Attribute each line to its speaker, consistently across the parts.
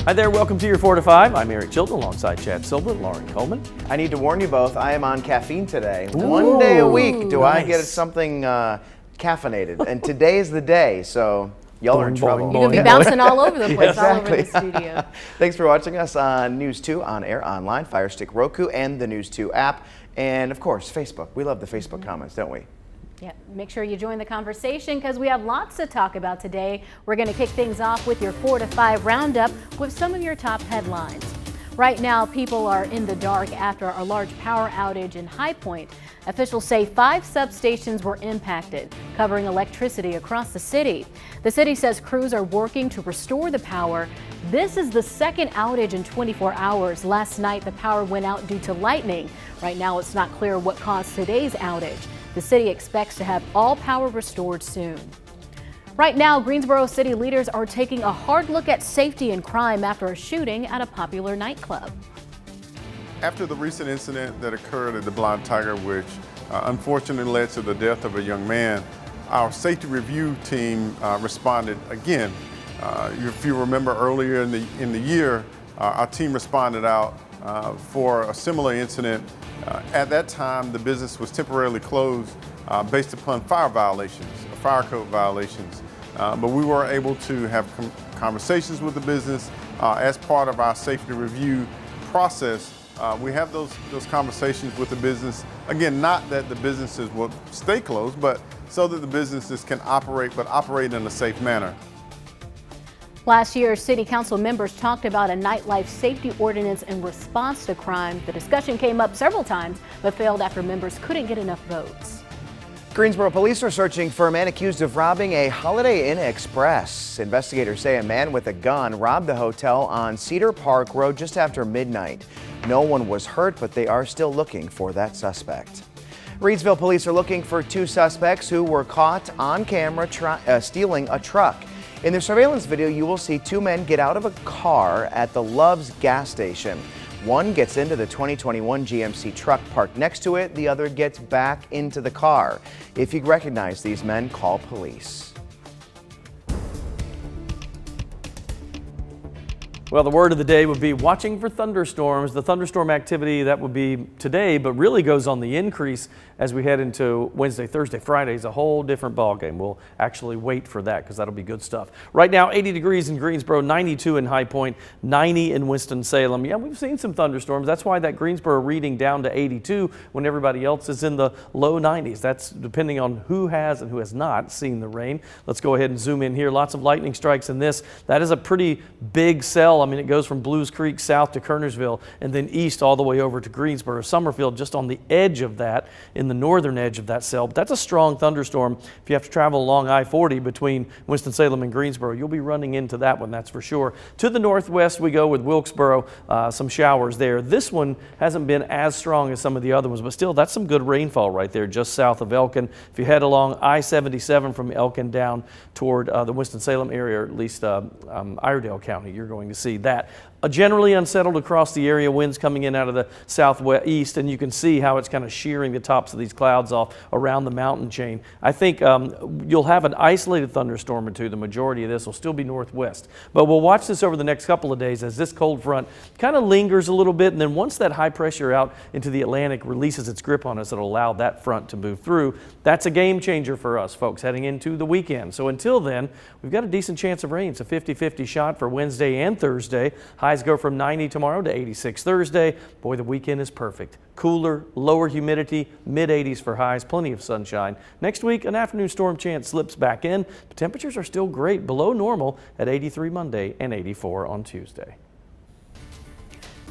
Speaker 1: Hi there, welcome to your 4 to 5. I'm Eric Chilton alongside Chad Silva and Lauren Coleman.
Speaker 2: I need to warn you both, I am on caffeine today. Ooh, 1 day a week do I get something caffeinated, and today is the day, so y'all are in trouble.
Speaker 3: You're going to be bouncing all over the place, all over the studio.
Speaker 2: Thanks for watching us on News 2 on air, online, Fire Stick, Roku, and the News 2 app, and of course, Facebook. We love the Facebook comments, don't we?
Speaker 3: Yeah, make sure you join the conversation because we have lots to talk about today. We're going to kick things off with your 4 to 5 roundup with some of your top headlines. Right now, people are in the dark after a large power outage in High Point. Officials say 5 substations were impacted, covering electricity across the city. The city says crews are working to restore the power. This is the second outage in 24 hours. Last night, the power went out due to lightning. Right now, it's not clear what caused today's outage. The city expects to have all power restored soon. Right now, Greensboro city leaders are taking a hard look at safety and crime after a shooting at a popular nightclub.
Speaker 4: After the recent incident that occurred at the Blind Tiger, which unfortunately led to the death of a young man, our safety review team responded again. If you remember earlier in the year, our team responded out for a similar incident. At that time, the business was temporarily closed based upon fire violations, fire code violations. But we were able to have conversations with the business as part of our safety review process. We have those conversations with the business. Again, not that the businesses will stay closed, but so that the businesses can operate, but operate in a safe manner.
Speaker 3: Last year, city council members talked about a nightlife safety ordinance in response to crime. The discussion came up several times, but failed after members couldn't get enough votes.
Speaker 2: Greensboro police are searching for a man accused of robbing a Holiday Inn Express. Investigators say a man with a gun robbed the hotel on Cedar Park Road just after midnight. No one was hurt, but they are still looking for that suspect. Reidsville police are looking for 2 suspects who were caught on camera stealing a truck. In the surveillance video, you will see 2 men get out of a car at the Love's gas station. One gets into the 2021 GMC truck parked next to it. The other gets back into the car. If you recognize these men, call police.
Speaker 1: Well, the word of the day would be watching for thunderstorms. The thunderstorm activity that would be today, but really goes on the increase as we head into Wednesday, Thursday, Friday is a whole different ballgame. We'll actually wait for that because that'll be good stuff. Right now, 80 degrees in Greensboro, 92 in High Point, 90 in Winston-Salem. Yeah, we've seen some thunderstorms. That's why that Greensboro reading down to 82 when everybody else is in the low 90s. That's depending on who has and who has not seen the rain. Let's go ahead and zoom in here. Lots of lightning strikes in this. That is a pretty big cell. I mean, it goes from Blues Creek south to Kernersville and then east all the way over to Greensboro. Summerfield just on the edge of that, in the northern edge of that cell. But that's a strong thunderstorm. If you have to travel along I-40 between Winston-Salem and Greensboro, you'll be running into that one, that's for sure. To the northwest we go with Wilkesboro, some showers there. This one hasn't been as strong as some of the other ones, but still that's some good rainfall right there just south of Elkin. If you head along I-77 from Elkin down toward the Winston-Salem area, or at least Iredell County, you're going to see that. Generally unsettled across the area, winds coming in out of the southeast, and you can see how it's kind of shearing the tops of these clouds off around the mountain chain. I think you'll have an isolated thunderstorm or 2. The majority of this will still be northwest. But we'll watch this over the next couple of days as this cold front kind of lingers a little bit, and then once that high pressure out into the Atlantic releases its grip on us, it'll allow that front to move through. That's a game changer for us, folks, heading into the weekend. So until then, we've got a decent chance of rain. It's a 50-50 shot for Wednesday and Thursday. Highs go from 90 tomorrow to 86 Thursday. Boy, the weekend is perfect. Cooler, lower humidity, mid-80s for highs, plenty of sunshine. Next week, an afternoon storm chance slips back in, but temperatures are still great, below normal at 83 Monday and 84 on Tuesday.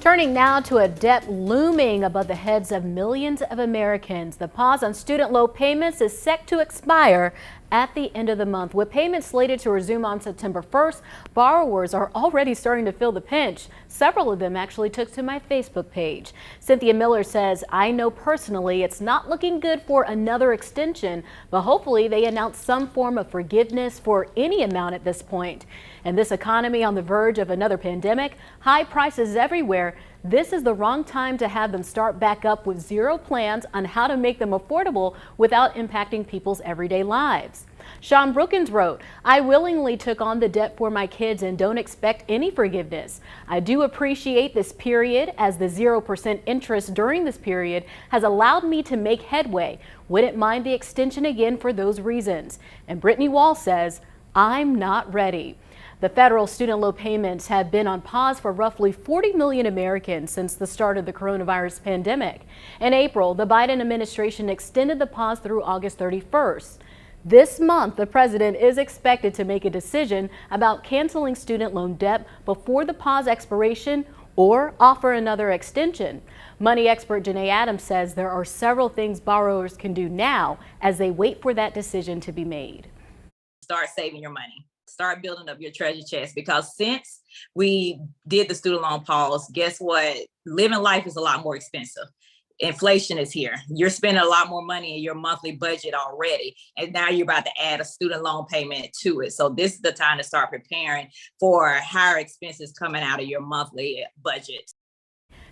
Speaker 3: Turning now to a debt looming above the heads of millions of Americans. The pause on student loan payments is set to expire at the end of the month. With payments slated to resume on September 1st, borrowers are already starting to feel the pinch. Several of them actually took to my Facebook page. Cynthia Miller says, I know personally it's not looking good for another extension, but hopefully they announce some form of forgiveness for any amount at this point. And this economy on the verge of another pandemic, high prices everywhere, this is the wrong time to have them start back up with zero plans on how to make them affordable without impacting people's everyday lives. Sean Brookins wrote, "I willingly took on the debt for my kids and don't expect any forgiveness. I do appreciate this period, as the 0% interest during this period has allowed me to make headway. Wouldn't mind the extension again for those reasons." And Brittany Wall says, "I'm not ready." The federal student loan payments have been on pause for roughly 40 million Americans since the start of the coronavirus pandemic. In April, the Biden administration extended the pause through August 31st. This month, the president is expected to make a decision about canceling student loan debt before the pause expiration or offer another extension. Money expert Janae Adams says there are several things borrowers can do now as they wait for that decision to be made.
Speaker 5: Start saving your money. Start building up your treasure chest, because since we did the student loan pause, guess what? Living life is a lot more expensive. Inflation is here. You're spending a lot more money in your monthly budget already, and now you're about to add a student loan payment to it. So this is the time to start preparing for higher expenses coming out of your monthly budget.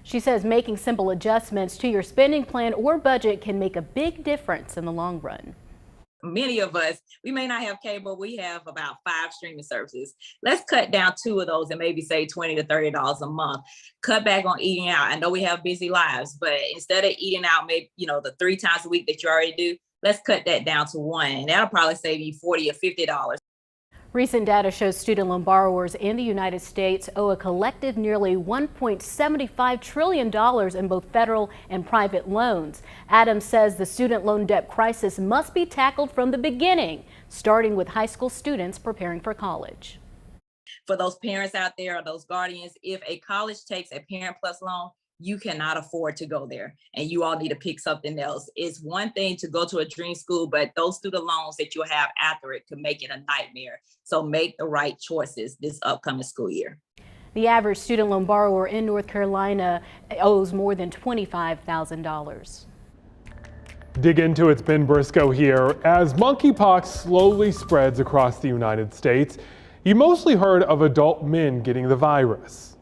Speaker 3: She says making simple adjustments to your spending plan or budget can make a big difference in the long run.
Speaker 5: Many of us, we may not have cable. We have about 5 streaming services. Let's cut down 2 of those and maybe save $20 to $30 a month. Cut back on eating out. I know we have busy lives, but instead of eating out, maybe, the 3 times a week that you already do, let's cut that down to 1. And that'll probably save you $40 or $50.
Speaker 3: Recent data shows student loan borrowers in the United States owe a collective nearly $1.75 trillion in both federal and private loans. Adams says the student loan debt crisis must be tackled from the beginning, starting with high school students preparing for college.
Speaker 5: For those parents out there or those guardians, if a college takes a Parent Plus loan, you cannot afford to go there, and you all need to pick something else. It's one thing to go to a dream school, but those student loans that you'll have after it could make it a nightmare. So make the right choices this upcoming school year.
Speaker 3: The average student loan borrower in North Carolina owes more than $25,000.
Speaker 6: Dig into it's Ben Briscoe here. As monkeypox slowly spreads across the United States, you mostly heard of adult men getting the virus.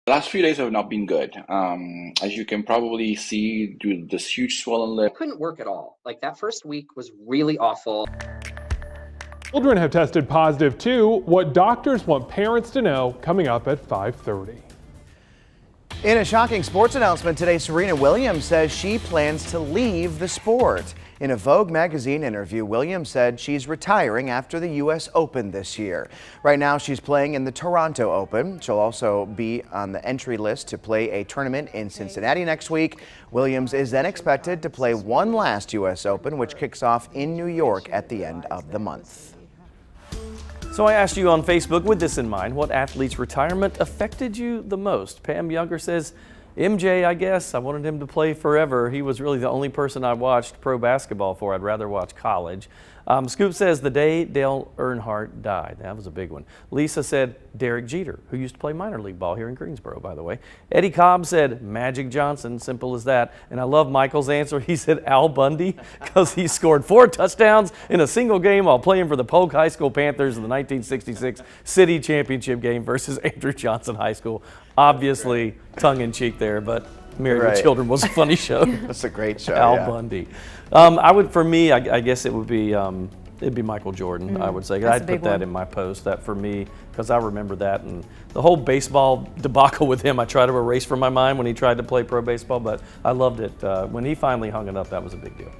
Speaker 7: The last few days have not been good. As you can probably see, due to this huge swollen lip.
Speaker 8: I couldn't work at all. Like, that first week was really awful.
Speaker 6: Children have tested positive too. What doctors want parents to know, coming up at 5:30.
Speaker 2: In a shocking sports announcement today, Serena Williams says she plans to leave the sport. In a Vogue magazine interview, Williams said she's retiring after the U.S. Open this year. Right now, she's playing in the Toronto Open. She'll also be on the entry list to play a tournament in Cincinnati next week. Williams is then expected to play one last U.S. Open, which kicks off in New York at the end of the month.
Speaker 1: So I asked you on Facebook with this in mind, what athlete's retirement affected you the most? Pam Younger says, MJ, I guess. I wanted him to play forever. He was really the only person I watched pro basketball for. I'd rather watch college. Scoop says the day Dale Earnhardt died. That was a big one. Lisa said Derek Jeter, who used to play minor league ball here in Greensboro, by the way. Eddie Cobb said Magic Johnson, simple as that. And I love Michael's answer. He said Al Bundy, because he scored 4 touchdowns in a single game while playing for the Polk High School Panthers in the 1966 City Championship game versus Andrew Johnson High School. Obviously, tongue-in-cheek there, but Married with Children was a funny show.
Speaker 2: That's a great show.
Speaker 1: Al Bundy. For me, I guess it would be it'd be Michael Jordan. I would say I'd put that in my post. That for me, because I remember that and the whole baseball debacle with him. I tried to erase from my mind when he tried to play pro baseball, but I loved it when he finally hung it up. That was a big deal.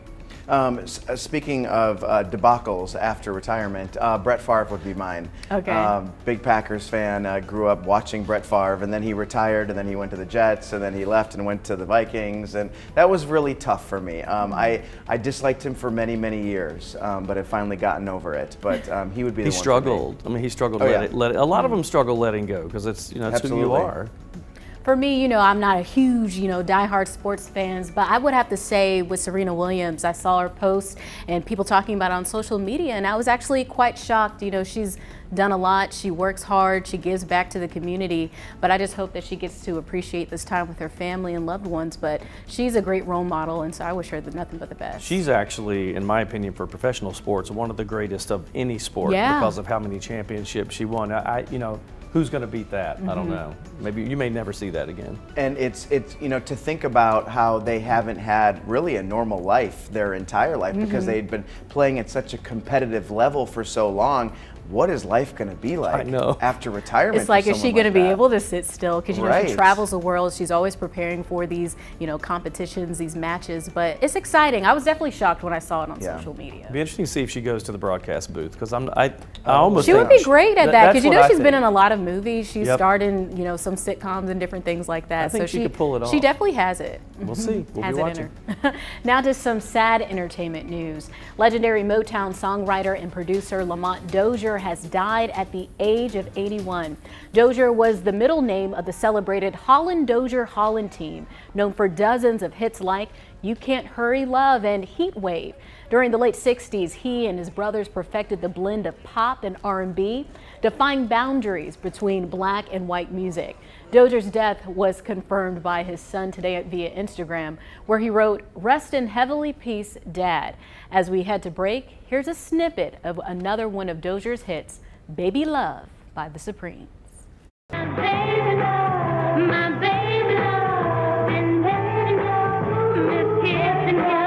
Speaker 2: Speaking of debacles after retirement, Brett Favre would be mine.
Speaker 3: Okay.
Speaker 2: Big Packers fan, grew up watching Brett Favre, and then he retired, and then he went to the Jets, and then he left and went to the Vikings, and that was really tough for me. I disliked him for many, many years, but I've finally gotten over it. But he would be the one. He
Speaker 1: struggled. I mean, he struggled. A lot of them struggle letting go because it's it's who you are.
Speaker 3: For me, I'm not a huge, diehard sports fans, but I would have to say with Serena Williams, I saw her post and people talking about it on social media, and I was actually quite shocked. She's done a lot, she works hard, she gives back to the community, but I just hope that she gets to appreciate this time with her family and loved ones. But she's a great role model, and so I wish her nothing but the best.
Speaker 1: She's actually, in my opinion, for professional sports, one of the greatest of any sport because of how many championships she won. who's going to beat that? I don't know. Maybe you may never see that again.
Speaker 2: And it's to think about how they haven't had really a normal life their entire life because they'd been playing at such a competitive level for so long. What is life going to be like after retirement?
Speaker 3: It's like,
Speaker 2: for
Speaker 3: is she
Speaker 2: someone
Speaker 3: going to
Speaker 2: like
Speaker 3: be
Speaker 2: that?
Speaker 3: able to sit still? Because,
Speaker 2: Right.
Speaker 3: she travels the world. She's always preparing for these, competitions, these matches. But it's exciting. I was definitely shocked when I saw it on social media.
Speaker 1: It'd be interesting to see if she goes to the broadcast booth because I almost
Speaker 3: She
Speaker 1: think
Speaker 3: would be great at that
Speaker 1: that's
Speaker 3: because you
Speaker 1: what
Speaker 3: know
Speaker 1: I
Speaker 3: she's been
Speaker 1: think.
Speaker 3: in a lot of movies. She's
Speaker 1: Yep.
Speaker 3: starred in some sitcoms and different things like that.
Speaker 1: I think
Speaker 3: so
Speaker 1: she could pull it off.
Speaker 3: She definitely has it.
Speaker 1: We'll see. We'll
Speaker 3: has
Speaker 1: be
Speaker 3: it
Speaker 1: watching.
Speaker 3: in her. Now to some sad entertainment news. Legendary Motown songwriter and producer Lamont Dozier has died at the age of 81. Dozier was the middle name of the celebrated Holland Dozier Holland team, known for dozens of hits like You Can't Hurry Love and Heat Wave. During the late 60s, he and his brothers perfected the blend of pop and R&B, defying boundaries between black and white music. Dozier's death was confirmed by his son today via Instagram, where he wrote, "Rest in heavenly peace, Dad." As we head to break, here's a snippet of another one of Dozier's hits, Baby Love by the Supremes.
Speaker 9: My baby love, and baby love, is kissing you.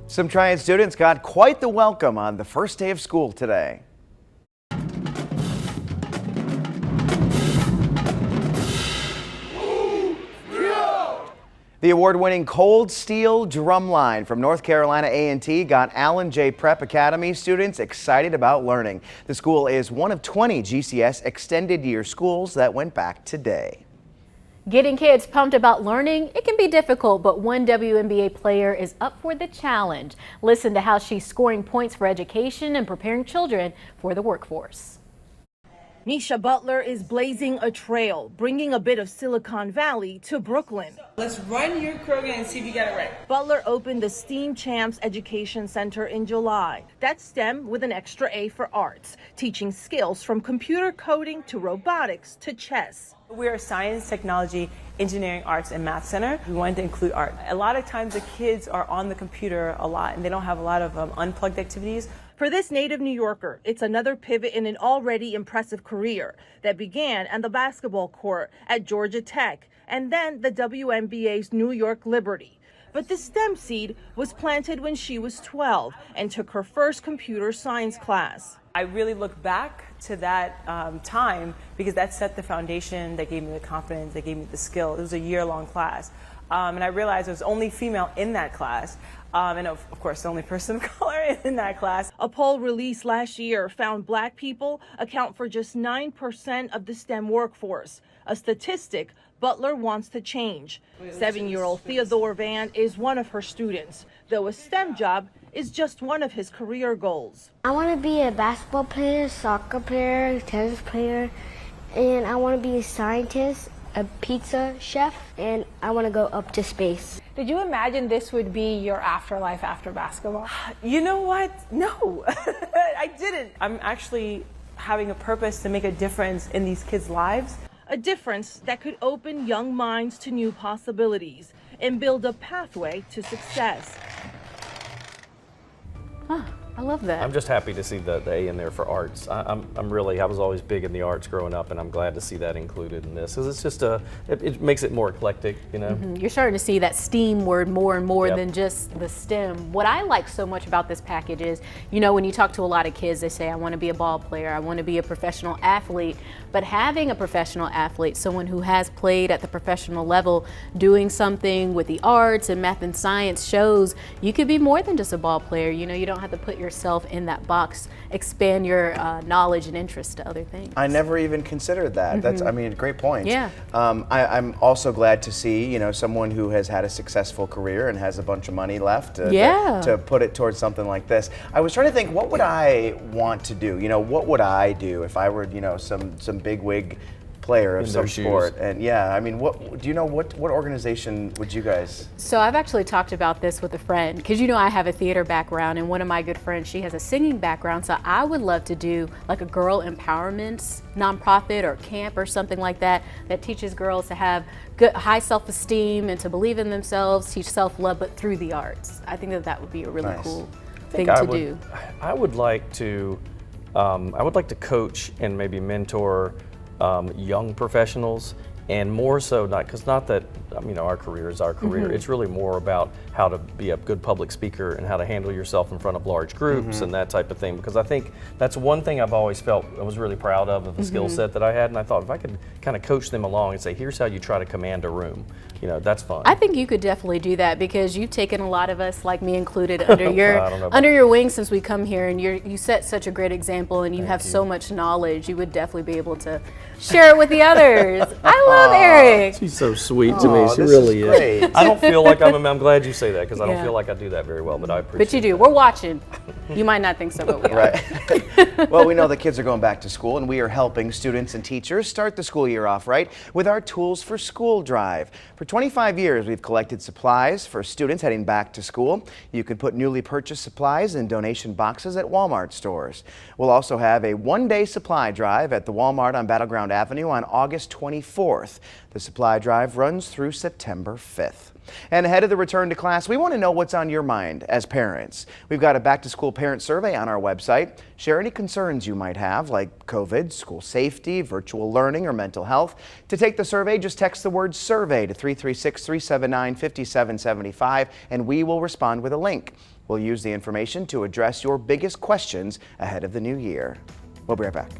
Speaker 2: Some Triad students got quite the welcome on the first day of school today. The award-winning Cold Steel Drumline from North Carolina A&T got Allen J. Prep Academy students excited about learning. The school is one of 20 GCS extended year schools that went back today.
Speaker 3: Getting kids pumped about learning, it can be difficult, but one WNBA player is up for the challenge. Listen to how she's scoring points for education and preparing children for the workforce.
Speaker 10: Nisha Butler is blazing a trail, bringing a bit of Silicon Valley to Brooklyn.
Speaker 11: Let's run your program and see if you got it right.
Speaker 10: Butler opened the STEAM Champs Education Center in July. That's STEM with an extra A for arts, teaching skills from computer coding to robotics to chess.
Speaker 11: We're a science, technology, engineering, arts, and math center. We wanted to include art. A lot of times the kids are on the computer a lot and they don't have a lot of unplugged activities.
Speaker 10: For this native New Yorker, it's another pivot in an already impressive career that began on the basketball court at Georgia Tech and then the WNBA's New York Liberty. But the STEM seed was planted when she was 12 and took her first computer science class.
Speaker 11: I really look back to that time because that set the foundation, that gave me the confidence, that gave me the skill. It was a year-long class. And I realized I was the only female in that class. And of course, the only person of color in that class.
Speaker 10: A poll released last year found Black people account for just 9% of the STEM workforce, a statistic Butler wants to change. 7-year-old Theodore Van is one of her students, though a STEM job is just one of his career goals.
Speaker 9: I want to be a basketball player, soccer player, tennis player, and I want to be a scientist, a pizza chef, and I want to go up to space.
Speaker 12: Did you imagine this would be your afterlife after basketball?
Speaker 11: You know what? No, I didn't. I'm actually having a purpose to make a difference in these kids' lives.
Speaker 10: A difference that could open young minds to new possibilities and build a pathway to success.
Speaker 3: I love that.
Speaker 1: I'm just happy to see the A in there for arts. I was always big in the arts growing up, and I'm glad to see that included in this, because it's just it makes it more eclectic, you know.
Speaker 3: You're starting to see that STEAM word more and more
Speaker 1: Yep.
Speaker 3: than just the STEM. What I like so much about this package is, you know, when you talk to a lot of kids, they say, I want to be a ball player, I want to be a professional athlete. But having a professional athlete, someone who has played at the professional level, doing something with the arts and math and science shows you could be more than just a ball player. You know, you don't have to put yourself in that box, expand your knowledge and interest to other things.
Speaker 2: I never even considered that. That's, I mean, great point.
Speaker 3: Yeah.
Speaker 2: I'm also glad to see, you know, someone who has had a successful career and has a bunch of money left to put it towards something like this. I was trying to think, what would I want to do? You know, what would I do if I were, you know, some bigwig player of some sport? And yeah, I mean, what do you know? What organization would you guys?
Speaker 3: So I've actually talked about this with a friend, because you know I have a theater background, and one of my good friends, she has a singing background. So I would love to do like a girl empowerment nonprofit or camp or something like that that teaches girls to have good, high self-esteem and to believe in themselves, teach self-love, but through the arts. I think that that would be a really cool thing to do.
Speaker 1: I would like to coach and maybe mentor young professionals, and more so not that you know, our career is our career. It's really more about how to be a good public speaker and how to handle yourself in front of large groups and that type of thing, because I think that's one thing I've always felt I was really proud of the skill set that I had, and I thought if I could kind of coach them along and say, here's how you try to command a room, you know, that's fun.
Speaker 3: I think you could definitely do that, because you've taken a lot of us, like me included, under your wing since we come here, and you set such a great example, and you have so much knowledge. You would definitely be able to share it with the others. I love Eric.
Speaker 1: She's so sweet to me. She really is. I don't feel like I'm glad you say that, because I don't feel like I do that very well, but I appreciate it.
Speaker 3: But you do. We're watching. You might not think so, but we are.
Speaker 2: Right. Well, we know the kids are going back to school, and we are helping students and teachers start the school year off right with our Tools for School drive. For 25 years, we've collected supplies for students heading back to school. You can put newly purchased supplies in donation boxes at Walmart stores. We'll also have a one-day supply drive at the Walmart on Battleground Avenue on August 24th. The supply drive runs through September 5th. And ahead of the return to class, we want to know what's on your mind as parents. We've got a back-to-school parent survey on our website. Share any concerns you might have, like COVID, school safety, virtual learning, or mental health. To take the survey, just text the word SURVEY to 336-379-5775, and we will respond with a link. We'll use the information to address your biggest questions ahead of the new year. We'll be right back.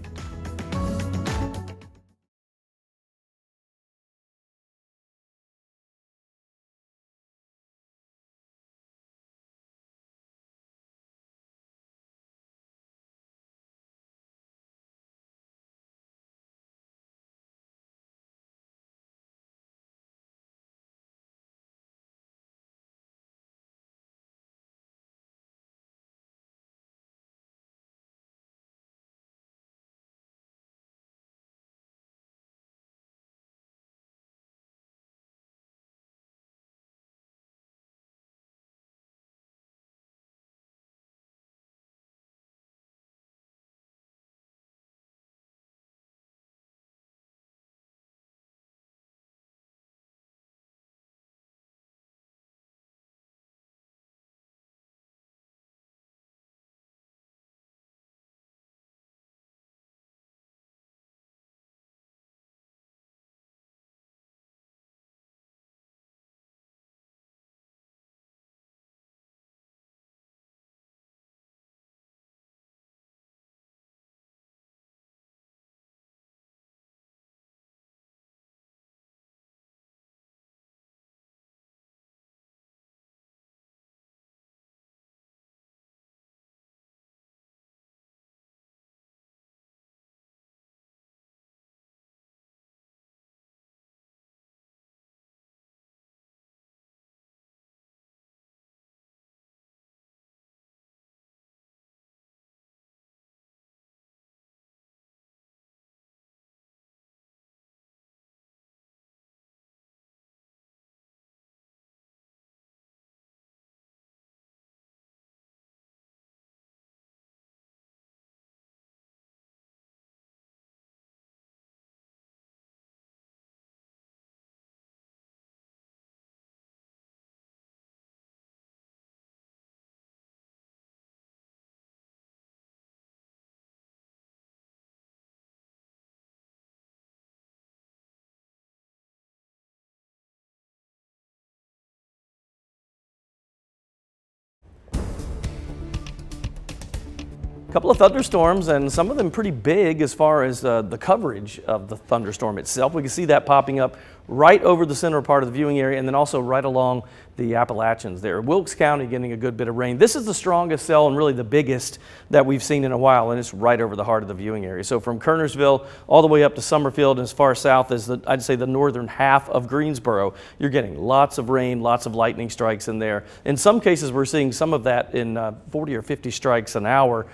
Speaker 1: couple of thunderstorms, and some of them pretty big as far as the coverage of the thunderstorm itself. We can see that popping up right over the center part of the viewing area, and then also right along the Appalachians there. Wilkes County getting a good bit of rain. This is the strongest cell and really the biggest that we've seen in a while, and it's right over the heart of the viewing area. So from Kernersville all the way up to Summerfield and as far south as I'd say the northern half of Greensboro, you're getting lots of rain, lots of lightning strikes in there. In some cases, we're seeing some of that in 40 or 50 strikes an hour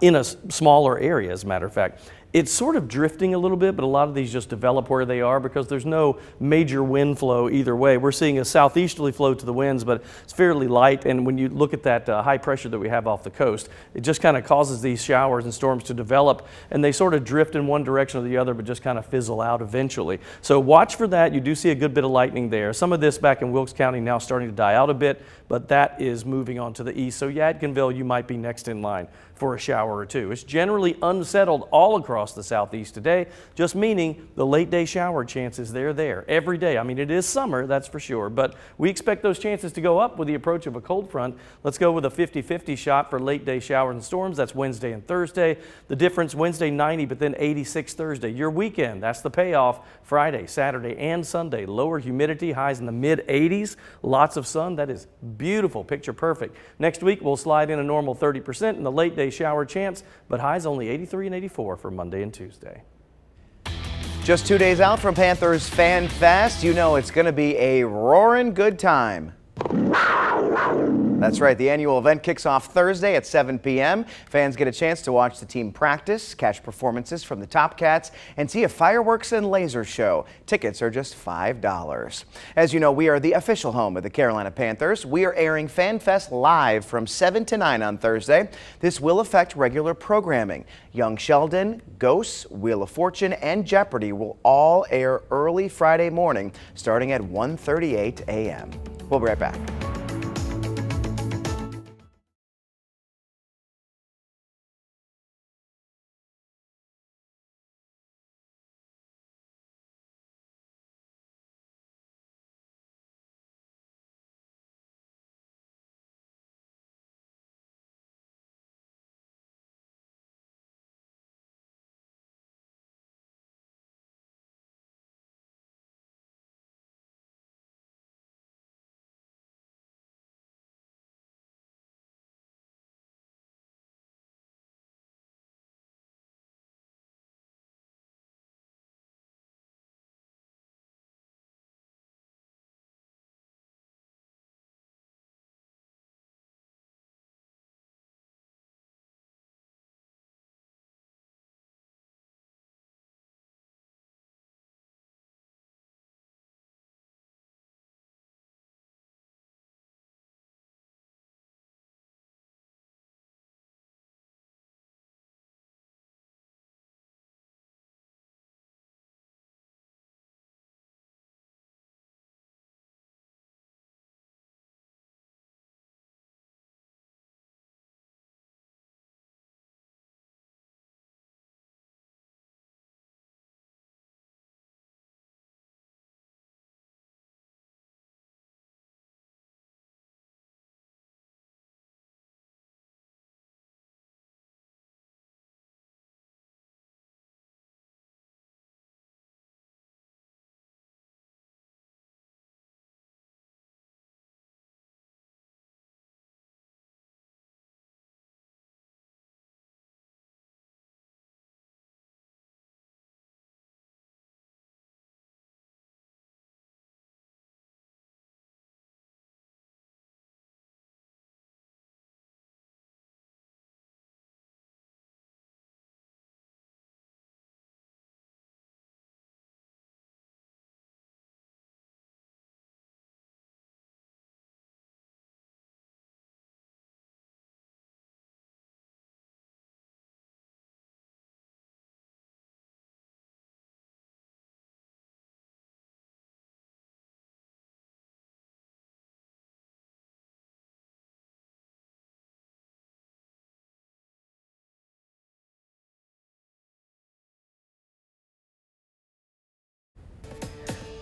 Speaker 1: in a smaller area, as a matter of fact. It's sort of drifting a little bit, but a lot of these just develop where they are because there's no major wind flow either way. We're seeing a southeasterly flow to the winds, but it's fairly light. And when you look at that high pressure that we have off the coast, it just kind of causes these showers and storms to develop, and they sort of drift in one direction or the other, but just kind of fizzle out eventually. So watch for that. You do see a good bit of lightning there. Some of this back in Wilkes County now starting to die out a bit, but that is moving on to the east. So Yadkinville, you might be next in line for a shower or two. It's generally unsettled all across the southeast today, just meaning the late day shower chances, they're there every day. I mean, it is summer, that's for sure, but we expect those chances to go up with the approach of a cold front. Let's go with a 50-50 shot for late day showers and storms. That's Wednesday and Thursday. The difference, Wednesday 90, but then 86 Thursday. Your weekend, that's the payoff. Friday, Saturday, and Sunday. Lower humidity, highs in the mid 80s. Lots of sun. That is beautiful, picture perfect. Next week, we'll slide in a normal 30% in the late day shower chance, but highs only 83 and 84 for Monday and Tuesday.
Speaker 2: Just 2 days out from Panthers Fan Fest, you know it's going to be a roaring good time. That's right, the annual event kicks off Thursday at 7 p.m. Fans get a chance to watch the team practice, catch performances from the Top Cats, and see a fireworks and laser show. Tickets are just $5. As you know, we are the official home of the Carolina Panthers. We are airing Fan Fest live from 7 to 9 on Thursday. This will affect regular programming. Young Sheldon, Ghosts, Wheel of Fortune, and Jeopardy will all air early Friday morning, starting at 1:38 a.m. We'll be right back.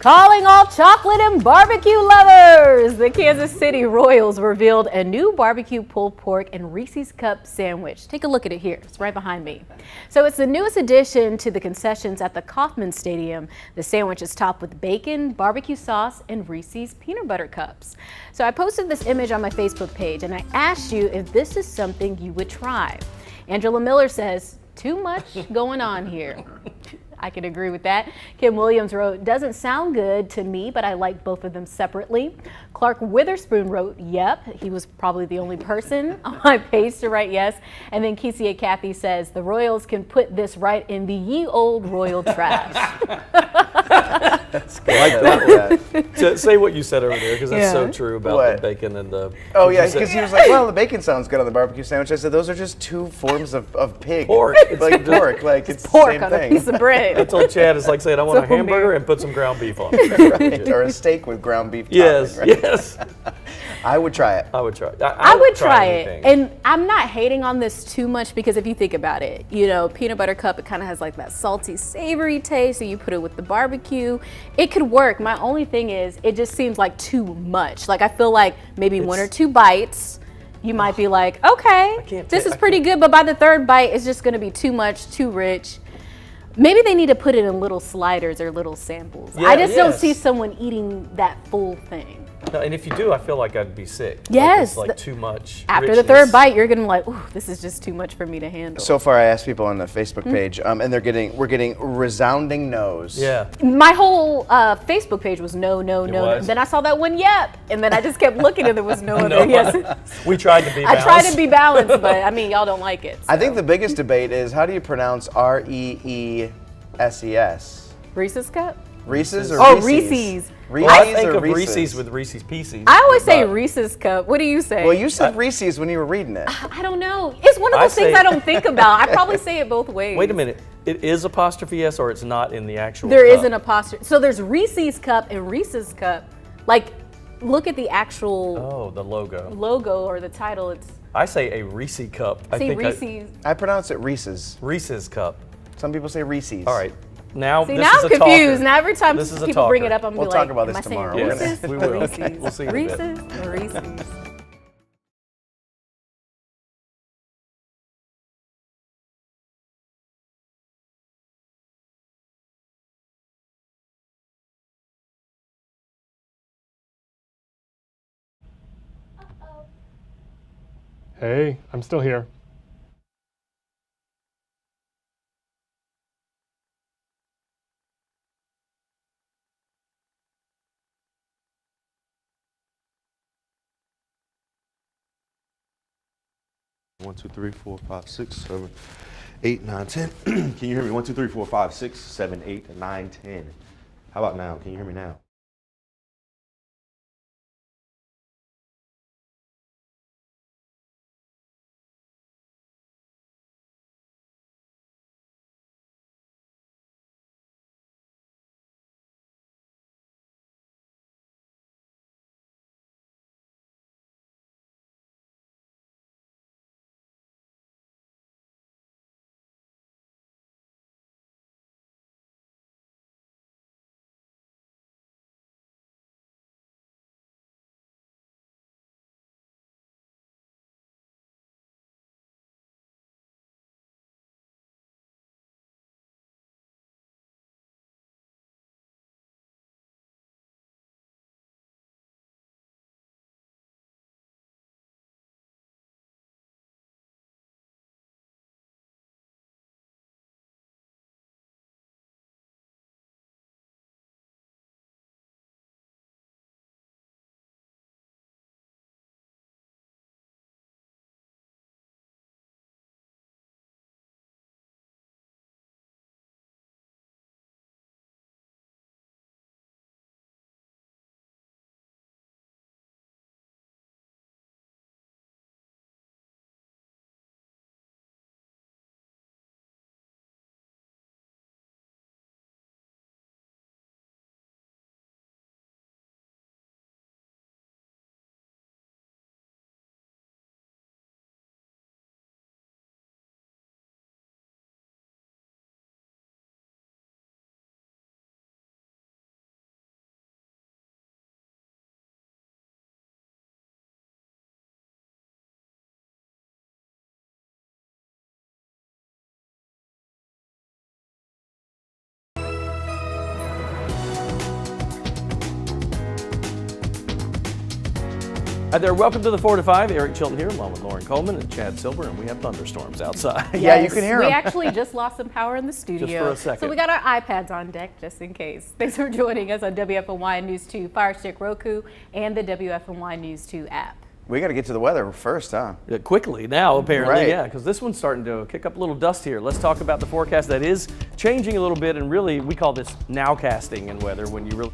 Speaker 3: Calling all chocolate and barbecue lovers! The Kansas City Royals revealed a new barbecue pulled pork and Reese's Cup sandwich. Take a look at it here. It's right behind me. So it's the newest addition to the concessions at the Kauffman Stadium. The sandwich is topped with bacon, barbecue sauce, and Reese's peanut butter cups. So I posted this image on my Facebook page and I asked you if this is something you would try. Angela Miller says, too much going on here. I can agree with that. Kim Williams wrote, doesn't sound good to me, but I like both of them separately. Clark Witherspoon wrote, yep. He was probably the only person on my page to write yes. And then Kesia Kathy says, the Royals can put this right in the ye old royal trash.
Speaker 2: I like that.
Speaker 1: To say what you said over there, because that's so
Speaker 3: Yeah.
Speaker 1: true about
Speaker 2: What?
Speaker 1: the bacon and the...
Speaker 2: Oh yeah, because he was like, well, the bacon sounds good on the barbecue sandwich. I said, those are just two forms of pig.
Speaker 1: Pork.
Speaker 2: Like pork, like it's
Speaker 3: Pork
Speaker 2: the same
Speaker 3: on
Speaker 2: thing.
Speaker 3: a piece of bread.
Speaker 1: I told Chad, it's like saying, I want a
Speaker 3: So
Speaker 1: hamburger
Speaker 3: weird.
Speaker 1: and put some ground beef on it.
Speaker 2: Right, or a steak with ground beef
Speaker 1: Yes,
Speaker 2: topping, right?
Speaker 1: yes.
Speaker 2: I would try it.
Speaker 1: I would try it.
Speaker 3: I would try it.
Speaker 1: anything.
Speaker 3: And I'm not hating on this too much because if you think about it, you know, peanut butter cup, it kind of has like that salty, savory taste. So you put it with the barbecue. It could work. My only thing is it just seems like too much. Like I feel like maybe one or two bites, you might be like, okay, this is pretty good. But by the third bite, it's just going to be too much, too rich. Maybe they need to put it in little sliders or little samples.
Speaker 1: Yeah,
Speaker 3: I just don't
Speaker 1: yes.
Speaker 3: see someone eating that full thing.
Speaker 1: No, and if you do, I feel like I'd be sick.
Speaker 3: Yes.
Speaker 1: Like, it's like too much
Speaker 3: After the
Speaker 1: richness.
Speaker 3: third bite, you're gonna be like, ooh, this is just too much for me to handle.
Speaker 2: So far, I asked people on the Facebook page, and we're getting resounding no's.
Speaker 1: Yeah.
Speaker 3: My whole Facebook page was no, no, no.
Speaker 1: was?
Speaker 3: And then I saw that one yep, and then I just kept looking and there was no other yes.
Speaker 1: We tried to be
Speaker 3: I
Speaker 1: balanced.
Speaker 3: tried to be balanced, but I mean, y'all don't like it.
Speaker 2: I think the biggest debate is how do you pronounce Reeses?
Speaker 3: Reese's Cup?
Speaker 2: Reese's or
Speaker 3: Oh,
Speaker 2: Reese's?
Speaker 3: Reese's.
Speaker 1: Well, I think
Speaker 2: or
Speaker 1: of Reese's with Reese's Pieces.
Speaker 3: I always say
Speaker 1: but-
Speaker 3: Reese's Cup. What do you say?
Speaker 2: Well, you said Reese's when you were reading it.
Speaker 3: I don't know. It's one of those things
Speaker 1: say-
Speaker 3: I don't think about. I probably say it both ways.
Speaker 1: Wait a minute. It is apostrophe S or it's not in the actual
Speaker 3: There
Speaker 1: cup?
Speaker 3: is an apostrophe. So there's Reese's Cup and Reese's Cup. Like, look at the actual
Speaker 1: Oh, the logo.
Speaker 3: logo or the title. It's
Speaker 1: I say a Reese cup. I
Speaker 3: say
Speaker 1: think
Speaker 3: Reese's.
Speaker 2: I pronounce it Reese's.
Speaker 1: Reese's cup.
Speaker 2: Some people say Reese's.
Speaker 1: All right. Now
Speaker 3: See,
Speaker 1: this
Speaker 3: now
Speaker 1: is
Speaker 3: I'm
Speaker 1: a
Speaker 3: confused.
Speaker 1: talker.
Speaker 3: Now every time
Speaker 1: This is a
Speaker 3: people bring it
Speaker 1: talker.
Speaker 3: up, I'm
Speaker 2: We'll
Speaker 3: gonna be
Speaker 2: talk
Speaker 3: like,
Speaker 2: about
Speaker 3: am
Speaker 2: this
Speaker 3: I saying
Speaker 2: tomorrow.
Speaker 1: Yes,
Speaker 3: Reese's
Speaker 1: we
Speaker 3: or
Speaker 1: will.
Speaker 3: Reese's?
Speaker 1: We'll see in a bit.
Speaker 3: Reese's or Reese's?
Speaker 6: Hey, I'm still here.
Speaker 13: One, two, three, four, five, six, 7, 8, 9, 10. Can you hear me? 1, 2, 3, 4, 5, 6, 7, 8, 9, 10. How about now? Can you hear me now?
Speaker 1: Hi there, welcome to the 4 to 5. Eric Chilton here, along with Lauren Coleman and Chad Silver, and we have thunderstorms outside.
Speaker 2: Yeah, you can hear
Speaker 3: We
Speaker 2: them.
Speaker 3: actually just lost some power in the studio.
Speaker 1: Just for a second.
Speaker 3: So we got our iPads on deck just in case. Thanks for joining us on WFNY News 2 Fire Stick Roku and the WFNY News 2 app.
Speaker 2: We got to get to the weather first, huh?
Speaker 1: Quickly now, apparently,
Speaker 2: Right.
Speaker 1: yeah, because this one's starting to kick up a little dust here. Let's talk about the forecast that is changing a little bit, and really, we call this nowcasting in weather when you really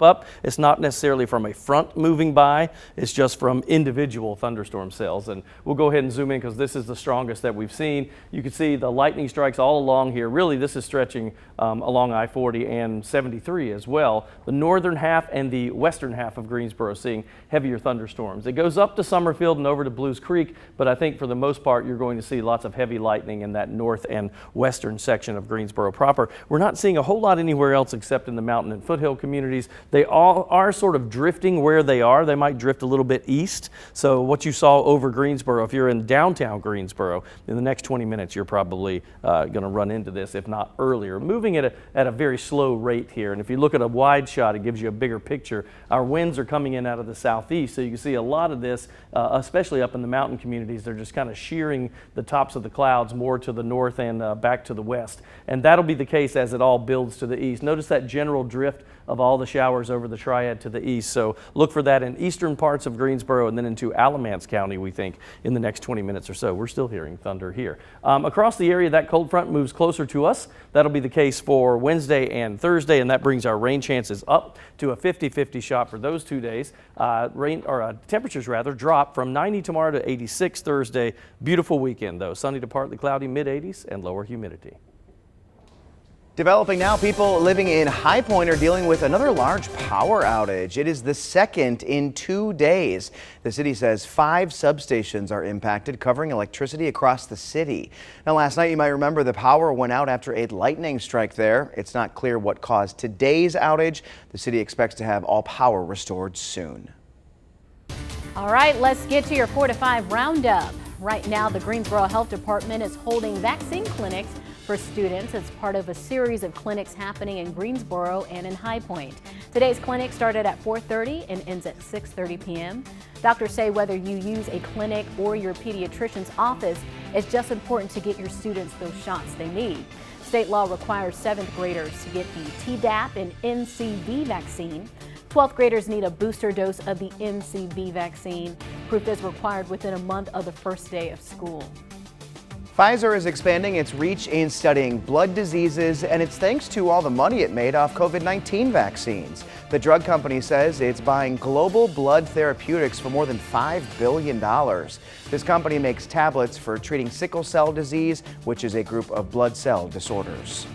Speaker 1: up. It's not necessarily from a front moving by, it's just from individual thunderstorm cells. And we'll go ahead and zoom in because this is the strongest that we've seen. You can see the lightning strikes all along here. Really, this is stretching along I-40 and 73 as well. The northern half and the western half of Greensboro seeing heavier thunderstorms. It goes up to Summerfield and over to Blues Creek, but I think for the most part you're going to see lots of heavy lightning in that north and western section of Greensboro proper. We're not seeing a whole lot anywhere else except in the mountain and foothill communities. They all are sort of drifting where they are. They might drift a little bit east. So what you saw over Greensboro, if you're in downtown Greensboro, in the next 20 minutes, you're probably going to run into this, if not earlier. Moving at a very slow rate here. And if you look at a wide shot, it gives you a bigger picture. Our winds are coming in out of the southeast. So you can see a lot of this, especially up in the mountain communities, they're just kind of shearing the tops of the clouds more to the north and back to the west. And that'll be the case as it all builds to the east. Notice that general drift of all the showers over the Triad to the east. So look for that in eastern parts of Greensboro and then into Alamance County, we think, in the next 20 minutes or so. We're still hearing thunder here. Across the area, that cold front moves closer to us. That'll be the case for Wednesday and Thursday, and that brings our rain chances up to a 50-50 shot for those 2 days. Temperatures rather drop from 90 tomorrow to 86 Thursday. Beautiful weekend though. Sunny to partly cloudy, mid-80s and lower humidity.
Speaker 2: Developing now, people living in High Point are dealing with another large power outage. It is the second in 2 days. The city says 5 substations are impacted, covering electricity across the city. Now, last night, you might remember the power went out after a lightning strike there. It's not clear what caused today's outage. The city expects to have all power restored soon.
Speaker 3: All right, let's get to your 4 to 5 roundup. Right now, the Greensboro Health Department is holding vaccine clinics for students as part of a series of clinics happening in Greensboro and in High Point. Today's clinic started at 4:30 and ends at 6:30 p.m. Doctors say whether you use a clinic or your pediatrician's office, it's just important to get your students those shots they need. State law requires 7th graders to get the Tdap and MCV vaccine. 12th graders need a booster dose of the MCV vaccine. Proof is required within a month of the first day of school.
Speaker 2: Pfizer is expanding its reach in studying blood diseases, and it's thanks to all the money it made off COVID-19 vaccines. The drug company says it's buying global blood therapeutics for more than $5 billion. This company makes tablets for treating sickle cell disease, which is a group of blood cell disorders.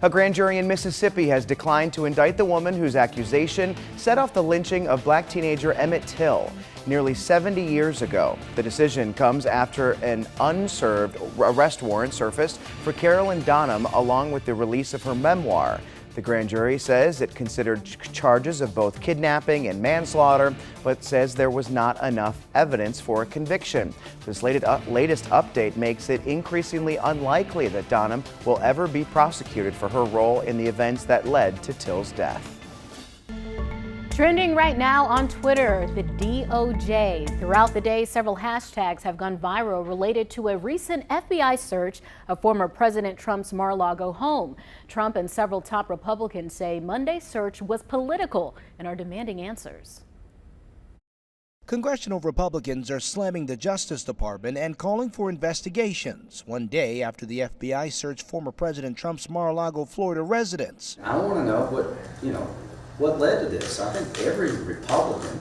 Speaker 2: A grand jury in Mississippi has declined to indict the woman whose accusation set off the lynching of black teenager Emmett Till nearly 70 years ago. The decision comes after an unserved arrest warrant surfaced for Carolyn Donham along with the release of her memoir. The grand jury says it considered charges of both kidnapping and manslaughter, but says there was not enough evidence for a conviction. This latest update makes it increasingly unlikely that Donham will ever be prosecuted for her role in the events that led to Till's death.
Speaker 3: Trending right now on Twitter, the DOJ. Throughout the day, several hashtags have gone viral related to a recent FBI search of former President Trump's Mar-a-Lago home. Trump and several top Republicans say Monday's search was political and are demanding answers.
Speaker 14: Congressional Republicans are slamming the Justice Department and calling for investigations 1 day after the FBI searched former President Trump's Mar-a-Lago, Florida residence.
Speaker 15: I want to know what led to this. I think every Republican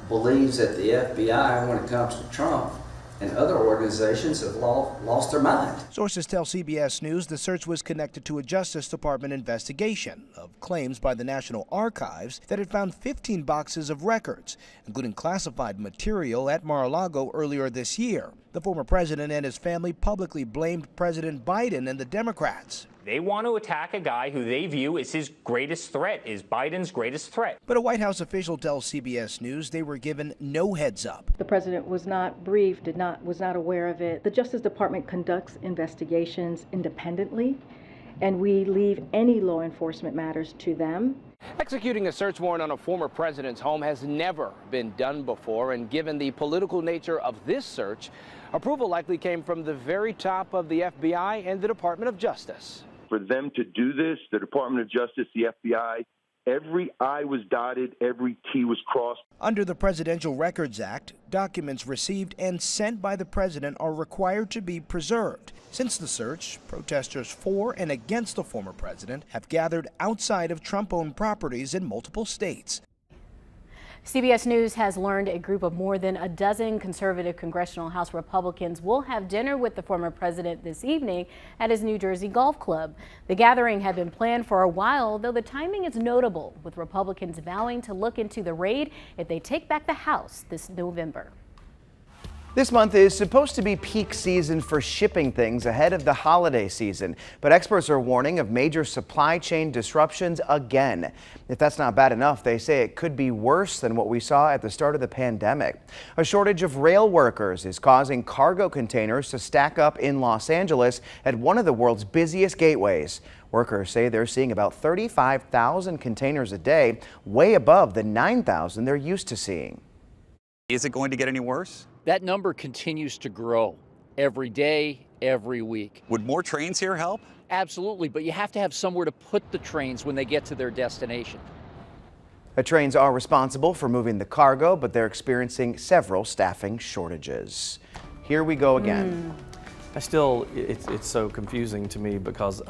Speaker 15: believes that the FBI, when it comes to Trump and other organizations, have lost their mind.
Speaker 14: Sources tell CBS News the search was connected to a Justice Department investigation of claims by the National Archives that it found 15 boxes of records, including classified material at Mar-a-Lago earlier this year. The former president and his family publicly blamed President Biden and the Democrats.
Speaker 16: They want to attack a guy who they view as his greatest threat, is Biden's greatest threat.
Speaker 14: But a White House official tells CBS News they were given no heads up.
Speaker 17: The president was not briefed, was not aware of it. The Justice Department conducts investigations independently, and we leave any law enforcement matters to them.
Speaker 18: Executing a search warrant on a former president's home has never been done before, and given the political nature of this search, approval likely came from the very top of the FBI and the Department of Justice.
Speaker 19: For them to do this, the Department of Justice, the FBI, every I was dotted, every T was crossed.
Speaker 14: Under the Presidential Records Act, documents received and sent by the president are required to be preserved. Since the search, protesters for and against the former president have gathered outside of Trump-owned properties in multiple states.
Speaker 3: CBS News has learned a group of more than a dozen conservative congressional House Republicans will have dinner with the former president this evening at his New Jersey golf club. The gathering had been planned for a while, though the timing is notable, with Republicans vowing to look into the raid if they take back the House this November.
Speaker 2: This month is supposed to be peak season for shipping things ahead of the holiday season, but experts are warning of major supply chain disruptions again. If that's not bad enough, they say it could be worse than what we saw at the start of the pandemic. A shortage of rail workers is causing cargo containers to stack up in Los Angeles at one of the world's busiest gateways. Workers say they're seeing about 35,000 containers a day, way above the 9,000 they're used to seeing.
Speaker 20: Is it going to get any worse?
Speaker 21: That number continues to grow every day, every week.
Speaker 20: Would more trains here help?
Speaker 21: Absolutely, but you have to have somewhere to put the trains when they get to their destination.
Speaker 2: The trains are responsible for moving the cargo, but they're experiencing several staffing shortages. Here we go again.
Speaker 1: It's so confusing to me because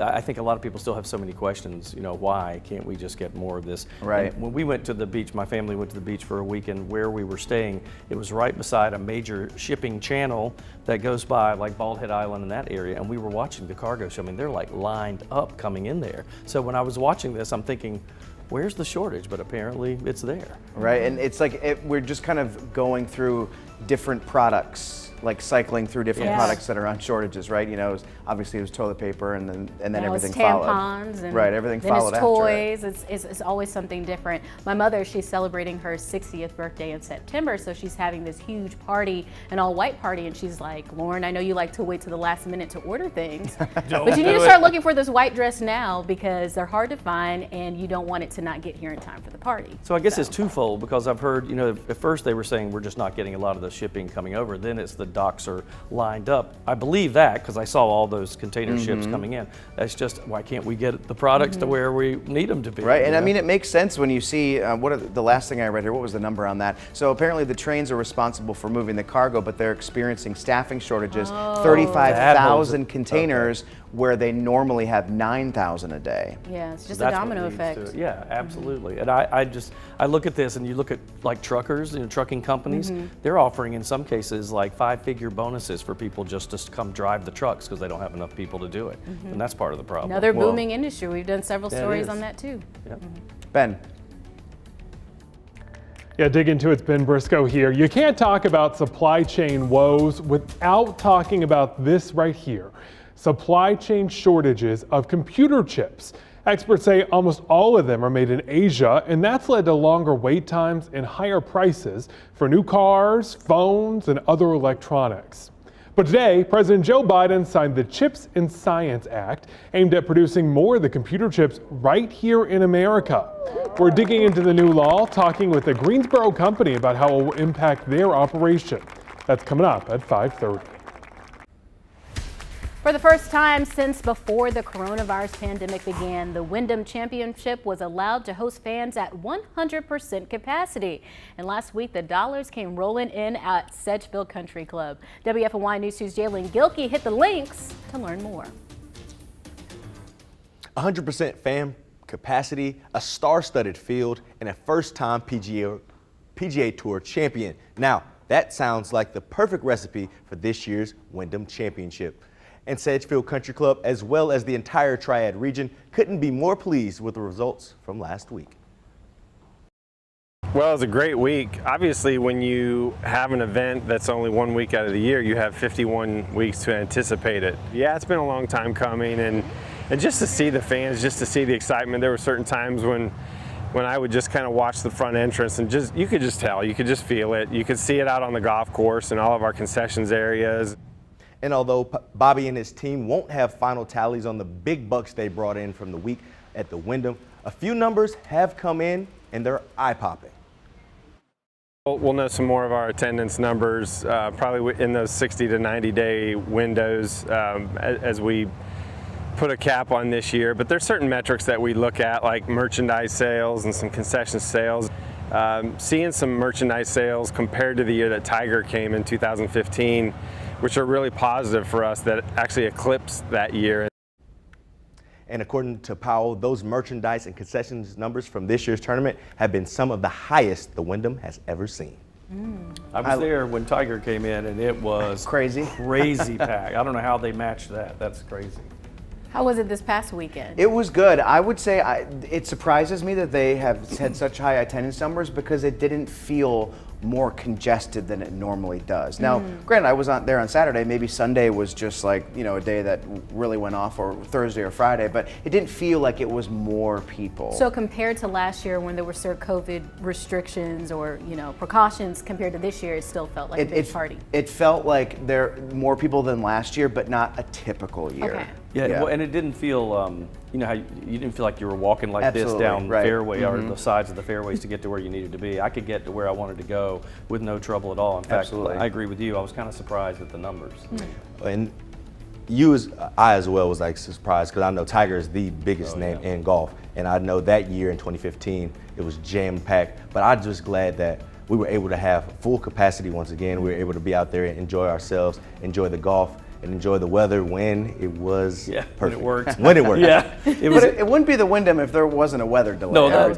Speaker 1: I think a lot of people still have so many questions. You know, why can't we just get more of this?
Speaker 2: Right.
Speaker 1: And when we went to the beach, my family went to the beach for a weekend. Where we were staying, it was right beside a major shipping channel that goes by like Bald Head Island in that area, and we were watching the cargo show. I mean, they're like lined up coming in there. So when I was watching this, I'm thinking, where's the shortage? But apparently it's there.
Speaker 2: Right, and it's like we're just kind of going through different products, like cycling through different products that are on shortages, right? You know, obviously it was toilet paper, and then everything followed.
Speaker 3: Tampons, and
Speaker 2: right, everything
Speaker 3: then
Speaker 2: followed
Speaker 3: it's
Speaker 2: after
Speaker 3: toys. It's always something different. My mother, she's celebrating her 60th birthday in September, so she's having this huge party, an all-white party, and she's like, Lauren, I know you like to wait to the last minute to order things, but you need to start looking for this white dress now because they're hard to find, and you don't want it to not get here in time for the party.
Speaker 1: So I guess it's twofold, because I've heard, you know, at first they were saying we're just not getting a lot of the shipping coming over. Then it's the docks are lined up. I believe that because I saw all those container ships coming in. That's just, why can't we get the products to where we need them to be?
Speaker 2: Right, and I mean, it makes sense when you see, the last thing I read here, what was the number on that? So apparently the trains are responsible for moving the cargo, but they're experiencing staffing shortages, 35,000 containers where they normally have 9,000 a day.
Speaker 3: Yeah, it's just a domino effect.
Speaker 1: Yeah, absolutely. And I look at this, and you look at like truckers, you know, trucking companies, they're offering in some cases like 5-figure bonuses for people just to come drive the trucks because they don't have enough people to do it. And that's part of the problem.
Speaker 3: Another booming industry. We've done several stories on that too.
Speaker 1: Yep.
Speaker 2: Ben.
Speaker 6: Yeah, dig into it's Ben Briscoe here. You can't talk about supply chain woes without talking about this right here. Supply chain shortages of computer chips. Experts say almost all of them are made in Asia, and that's led to longer wait times and higher prices for new cars, phones, and other electronics. But today, President Joe Biden signed the CHIPS and Science Act, aimed at producing more of the computer chips right here in America. We're digging into the new law, talking with a Greensboro company about how it will impact their operation. That's coming up at 5:30.
Speaker 3: For the first time since before the coronavirus pandemic began, the Wyndham Championship was allowed to host fans at 100% capacity. And last week, the dollars came rolling in at Sedgefield Country Club. WFNY News 2's Jalen Gilkey hit the links to learn more.
Speaker 13: 100% fan capacity, a star-studded field, and a first-time PGA Tour champion. Now, that sounds like the perfect recipe for this year's Wyndham Championship. And Sedgefield Country Club, as well as the entire Triad region, couldn't be more pleased with the results from last week.
Speaker 22: Well, it was a great week. Obviously, when you have an event that's only 1 week out of the year, you have 51 weeks to anticipate it. Yeah, it's been a long time coming, and just to see the fans, just to see the excitement. There were certain times when I would just kind of watch the front entrance, and you could just tell, you could just feel it. You could see it out on the golf course and all of our concessions areas.
Speaker 13: And although Bobby and his team won't have final tallies on the big bucks they brought in from the week at the Wyndham, A few numbers have come in and they're eye-popping.
Speaker 22: We'll know some more of our attendance numbers probably in those 60 to 90-day windows as we put a cap on this year. But there's certain metrics that we look at, like merchandise sales and some concession sales. Seeing some merchandise sales compared to the year that Tiger came in 2015, which are really positive for us, that actually eclipsed that year.
Speaker 13: And according to Powell, those merchandise and concessions numbers from this year's tournament have been some of the highest the Wyndham has ever seen.
Speaker 1: I was there when Tiger came in, and it was
Speaker 2: crazy
Speaker 1: packed. I don't know how they matched that. That's crazy.
Speaker 3: How was it this past weekend?
Speaker 2: It was good. I would say it surprises me that they have had such high attendance numbers because it didn't feel more congested than it normally does. Now, granted, I was there on Saturday. Maybe Sunday was just like, you know, a day that really went off, or Thursday or Friday, but it didn't feel like it was more people.
Speaker 3: So compared to last year when there were certain COVID restrictions or, you know, precautions, compared to this year, it still felt like a big party.
Speaker 2: It felt like there were more people than last year, but not a typical year.
Speaker 3: Okay.
Speaker 1: Yeah, well, and it didn't feel, you know, how you didn't feel like you were walking like this down fairway or the sides of the fairways to get to where you needed to be. I could get to where I wanted to go with no trouble at all. In fact, I agree with you. I was kind of surprised at the numbers.
Speaker 13: And I as well was like surprised because I know Tiger is the biggest name in golf, and I know that year in 2015 it was jam-packed. But I'm just glad that we were able to have full capacity once again. We were able to be out there and enjoy ourselves, enjoy the golf, and enjoy the weather when it was perfect.
Speaker 1: When it worked.
Speaker 13: When it worked.
Speaker 1: Yeah.
Speaker 2: It wouldn't be the Wyndham if there wasn't a weather delay.
Speaker 1: No, that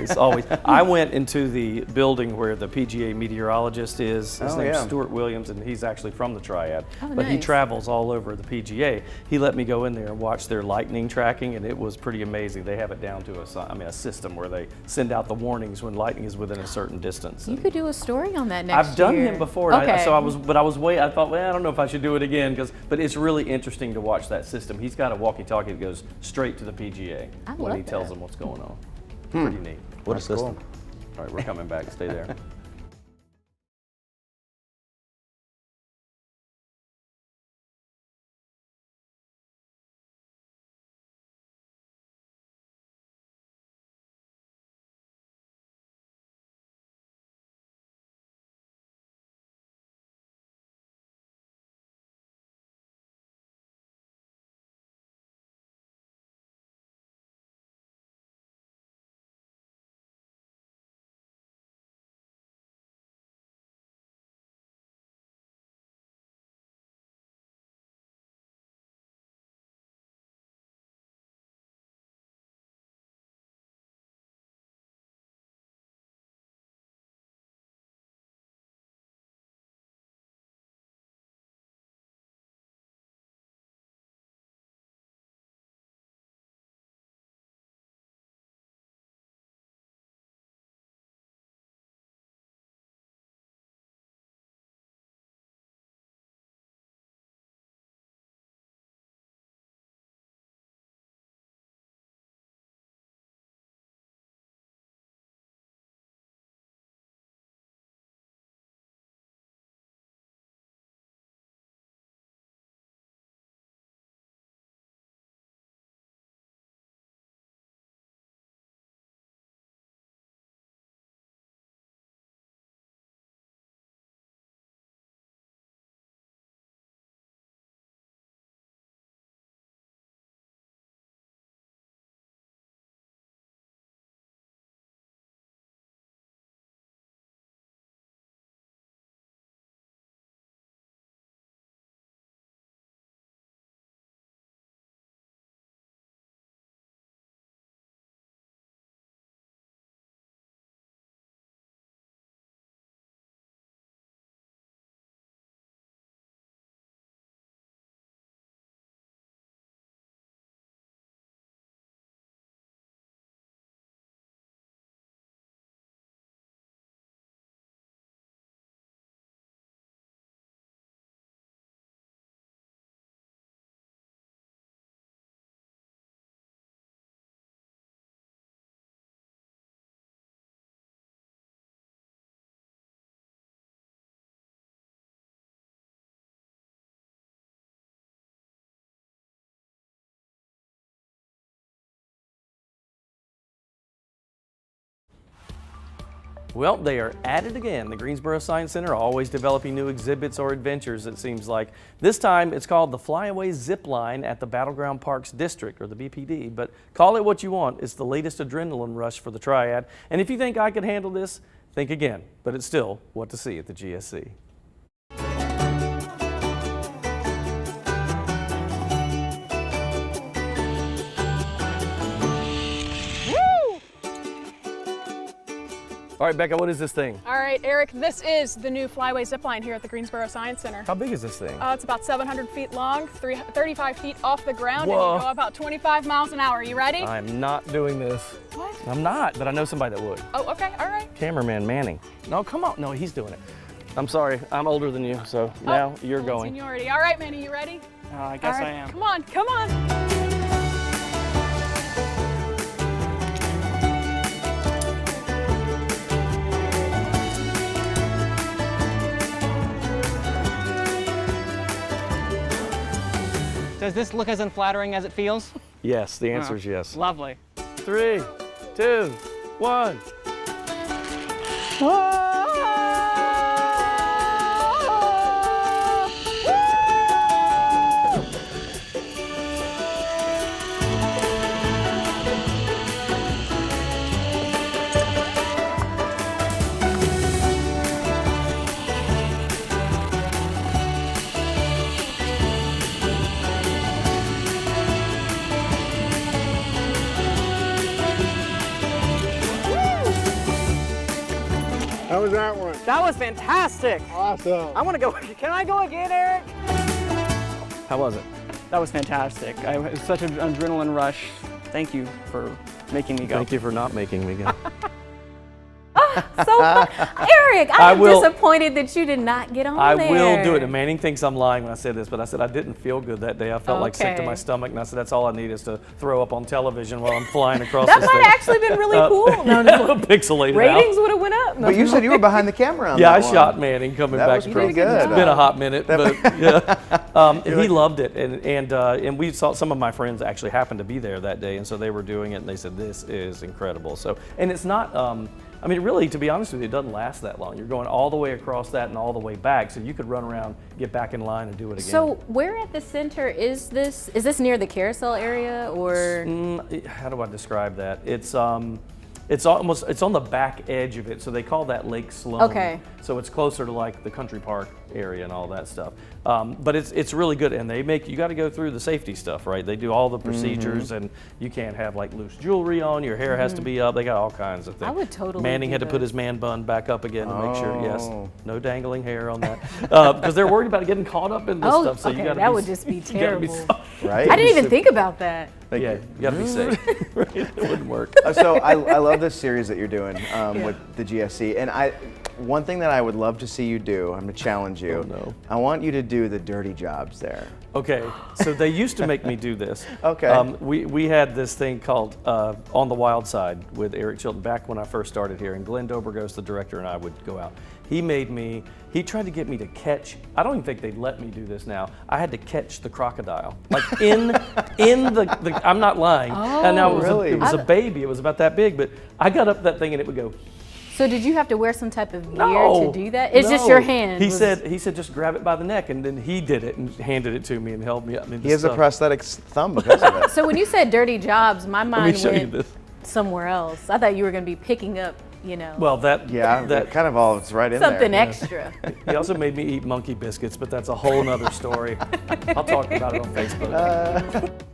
Speaker 1: was always. I went into the building where the PGA meteorologist is. His name's Stuart Williams, and he's actually from the Triad. But he travels all over the PGA. He let me go in there and watch their lightning tracking, and it was pretty amazing. They have it down to a system where they send out the warnings when lightning is within a certain distance.
Speaker 3: You could do a story on that next year.
Speaker 1: I've done him before.
Speaker 3: Okay.
Speaker 1: I thought, well, I don't know if I should do it again, but it's really interesting to watch that system. He's got a walkie-talkie that goes straight to the PGA when he tells them what's going on. Pretty neat.
Speaker 13: What a system.
Speaker 1: All right, we're coming back. Stay there. Well, they are at it again. The Greensboro Science Center always developing new exhibits or adventures, it seems like. This time it's called the Flyaway Zip Line at the Battleground Parks District, or the BPD. But call it what you want. It's the latest adrenaline rush for the Triad. And if you think I could handle this, think again. But it's still what to see at the GSC. All right, Becca, what is this thing?
Speaker 12: All right, Eric, this is the new Flyway Zipline here at the Greensboro Science Center.
Speaker 1: How big is this thing?
Speaker 12: It's about 700 feet long, 35 feet off the ground,
Speaker 1: Whoa.
Speaker 12: and you go about 25 miles an hour. Are you ready?
Speaker 1: I'm not doing this.
Speaker 12: What?
Speaker 1: I'm not, but I know somebody that would.
Speaker 12: Oh, okay, all right.
Speaker 1: Cameraman Manning. No, come on. No, he's doing it. I'm sorry, I'm older than you, so now you're going.
Speaker 12: Seniority. All right, Manny, you ready?
Speaker 4: I guess
Speaker 12: All
Speaker 4: I
Speaker 12: right,
Speaker 4: am.
Speaker 12: Come on, come on.
Speaker 4: Does this look as unflattering as it feels?
Speaker 1: Yes, the answer is yes.
Speaker 4: Lovely.
Speaker 1: 3, 2, 1.
Speaker 4: How was that one? That was fantastic. Awesome. I want to go. Can I go again, Eric?
Speaker 1: How was it?
Speaker 4: That was fantastic. It was such an adrenaline rush. Thank you for making me go.
Speaker 1: Thank you for not making me go.
Speaker 3: So fun. Eric, I'm disappointed that you did not get on there.
Speaker 1: I will do it. And Manning thinks I'm lying when I said this, but I said I didn't feel good that day. I felt like sick to my stomach, and I said that's all I need is to throw up on television while I'm flying across
Speaker 3: that
Speaker 1: this
Speaker 3: might
Speaker 1: thing.
Speaker 3: have actually been really cool. No, no.
Speaker 1: Pixelated
Speaker 3: Ratings
Speaker 1: out.
Speaker 3: would have went up.
Speaker 2: But you said you were behind the camera on
Speaker 1: yeah,
Speaker 2: that
Speaker 1: I
Speaker 2: one.
Speaker 1: shot Manning coming
Speaker 2: That
Speaker 1: back
Speaker 2: was
Speaker 1: from.
Speaker 2: pretty good.
Speaker 1: It's been a hot minute, but yeah. He loved it, and we saw some of my friends actually happened to be there that day, and so they were doing it, and they said this is incredible. So, and it's not. I mean, really, to be honest with you, it doesn't last that long. You're going all the way across that and all the way back, so you could run around, get back in line, and do it again.
Speaker 3: So, where at the center is this? Is this near the carousel area, or?
Speaker 1: How do I describe that? It's on the back edge of it, so they call that Lake Sloan.
Speaker 3: Okay.
Speaker 1: So it's closer to like the country park area and all that stuff. But it's really good, and you got to go through the safety stuff, right? They do all the procedures, and you can't have like loose jewelry on. Your hair has to be up. They got all kinds of things.
Speaker 3: I would totally.
Speaker 1: Manning
Speaker 3: do
Speaker 1: had to put
Speaker 3: this.
Speaker 1: his man bun back up again to make sure. Yes, no dangling hair on that, because they're worried about getting caught up in this stuff. So
Speaker 3: okay,
Speaker 1: you got to.
Speaker 3: That would just be terrible.
Speaker 2: Right?
Speaker 3: I didn't even think about that.
Speaker 1: Yeah, you got to be safe. It wouldn't work.
Speaker 2: So I love this series that you're doing with the GSC, and one thing that I would love to see you do, I'm going to challenge you.
Speaker 1: Oh, no.
Speaker 2: I want you to do the dirty jobs there.
Speaker 1: Okay, so they used to make me do this.
Speaker 2: Okay.
Speaker 1: We had this thing called On the Wild Side with Eric Chilton back when I first started here, and Glenn Dobrogos, the director, and I would go out. He tried to get me to catch, I don't even think they'd let me do this now. I had to catch the crocodile. Like in the I'm not lying.
Speaker 3: Oh,
Speaker 1: and now
Speaker 2: really?
Speaker 1: It was a baby, it was about that big, but I got up that thing and it would go.
Speaker 3: So did you have to wear some type of gear
Speaker 1: No,
Speaker 3: to do that? It's just your hand.
Speaker 1: He said just grab it by the neck, and then he did it and handed it to me and held me up.
Speaker 2: He has a prosthetic thumb because of it.
Speaker 3: So when you said dirty jobs, my mind
Speaker 1: show you
Speaker 3: went
Speaker 1: this.
Speaker 3: somewhere else. I thought you were going to be picking up,
Speaker 1: Well, that
Speaker 2: kind of all it's right in there.
Speaker 3: something extra.
Speaker 1: He also made me eat monkey biscuits, but that's a whole nother story. I'll talk about it on Facebook.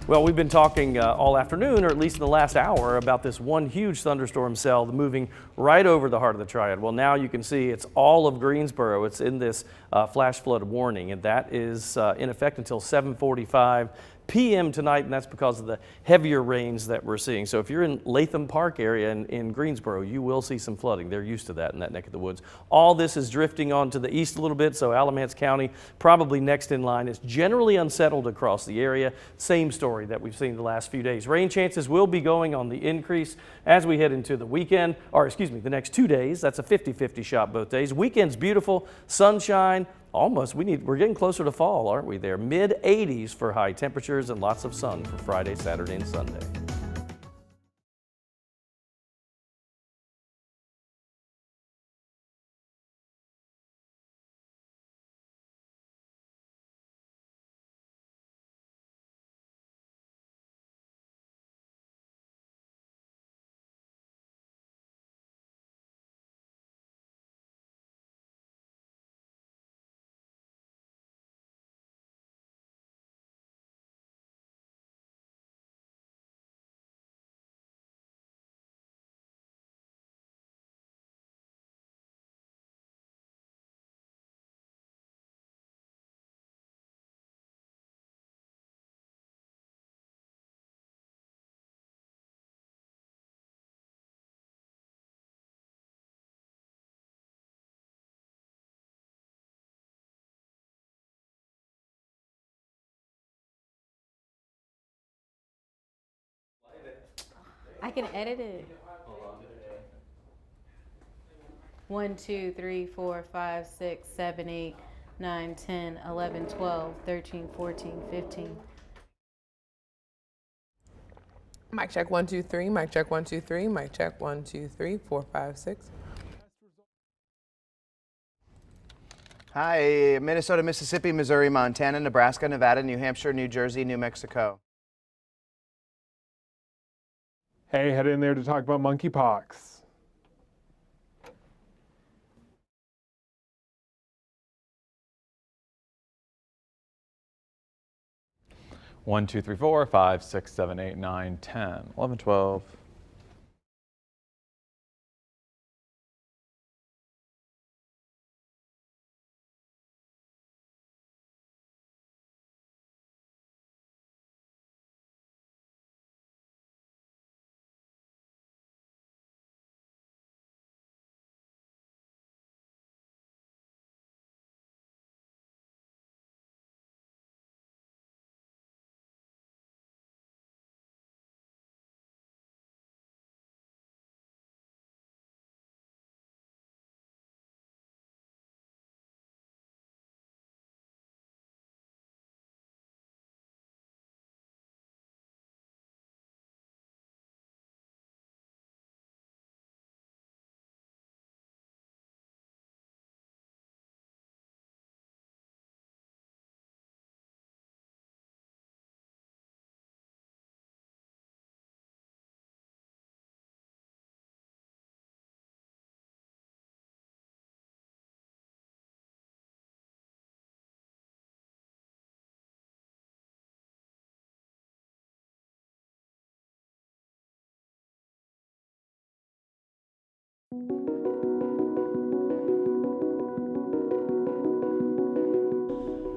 Speaker 1: Well, we've been talking all afternoon, or at least in the last hour, about this one huge thunderstorm cell moving right over the heart of the Triad. Well, now you can see it's all of Greensboro. It's in this flash flood warning, and that is in effect until 7:45 p.m. tonight, and that's because of the heavier rains that we're seeing. So if you're in Latham Park area in Greensboro, you will see some flooding. They're used to that in that neck of the woods. All this is drifting on to the east a little bit, so Alamance County probably next in line. It's generally unsettled across the area. Same story that we've seen the last few days. Rain chances will be going on the increase as we head into the weekend, or excuse me, the next 2 days. That's a 50-50 shot both days. Weekend's beautiful, sunshine. Almost, we're getting closer to fall, aren't we there? Mid-80s for high temperatures and lots of sun for Friday, Saturday, and Sunday.
Speaker 3: I can edit it. 1, 2, 3, 4, 5, 6, 7, 8, 9, 10, 11, 12, 13, 14, 15.
Speaker 5: Mic check 1, 2, 3. Mic check 1, 2, 3. Mic check 1, 2, 3, 4, 5, 6.
Speaker 2: Hi, Minnesota, Mississippi, Missouri, Montana, Nebraska, Nevada, New Hampshire, New Jersey, New Mexico.
Speaker 6: Hey, head in there to talk about monkeypox.
Speaker 7: One, 2, 3, 4, 5, 6, 7, 8, 9, 10, 11, 12.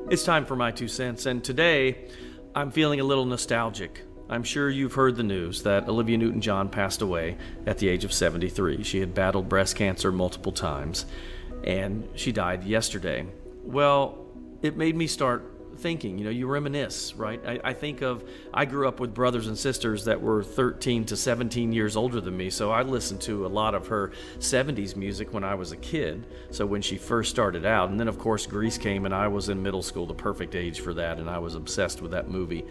Speaker 1: It's time for my 2 cents, and today I'm feeling a little nostalgic. I'm sure you've heard the news that Olivia Newton-John passed away at the age of 73. She had battled breast cancer multiple times, and she died yesterday. Well, it made me start thinking, you reminisce, right? I grew up with brothers and sisters that were 13 to 17 years older than me, so I listened to a lot of her 70s music when I was a kid, so when she first started out. And then, of course, Grease came, and I was in middle school, the perfect age for that, and I was obsessed with that movie.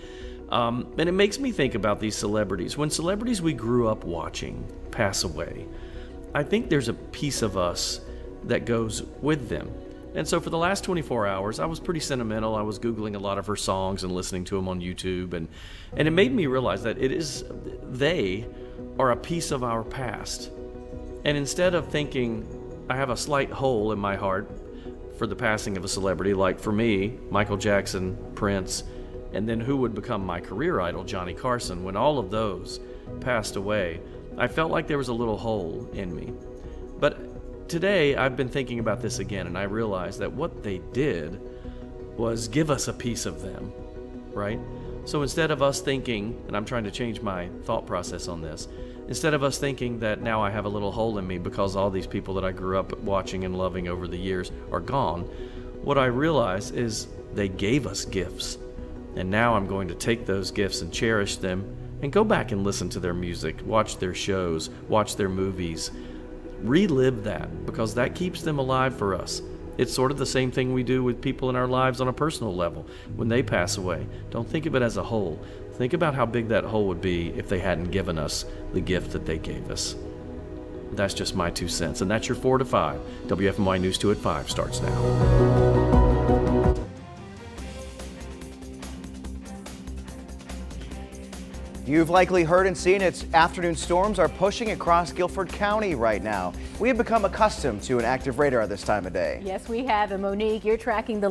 Speaker 1: And it makes me think about these celebrities. When celebrities we grew up watching pass away, I think there's a piece of us that goes with them. And so for the last 24 hours, I was pretty sentimental. I was Googling a lot of her songs and listening to them on YouTube. And it made me realize that they are a piece of our past. And instead of thinking I have a slight hole in my heart for the passing of a celebrity, like for me, Michael Jackson, Prince, and then who would become my career idol, Johnny Carson. When all of those passed away, I felt like there was a little hole in me. But today I've been thinking about this again, and I realized that what they did was give us a piece of them, right? So instead of us thinking, and I'm trying to change my thought process on this, instead of us thinking that now I have a little hole in me because all these people that I grew up watching and loving over the years are gone, what I realize is they gave us gifts. And now I'm going to take those gifts and cherish them and go back and listen to their music, watch their shows, watch their movies, relive that, because that keeps them alive for us. It's sort of the same thing we do with people in our lives on a personal level. When they pass away, don't think of it as a hole. Think about how big that hole would be if they hadn't given us the gift that they gave us. That's just my 2 cents, and that's your 4 to 5. WFMY News 2 at 5 starts now.
Speaker 2: You've likely heard and seen its afternoon storms are pushing across Guilford County right now. We have become accustomed to an active radar this time of day.
Speaker 3: Yes, we have. And Monique, you're tracking the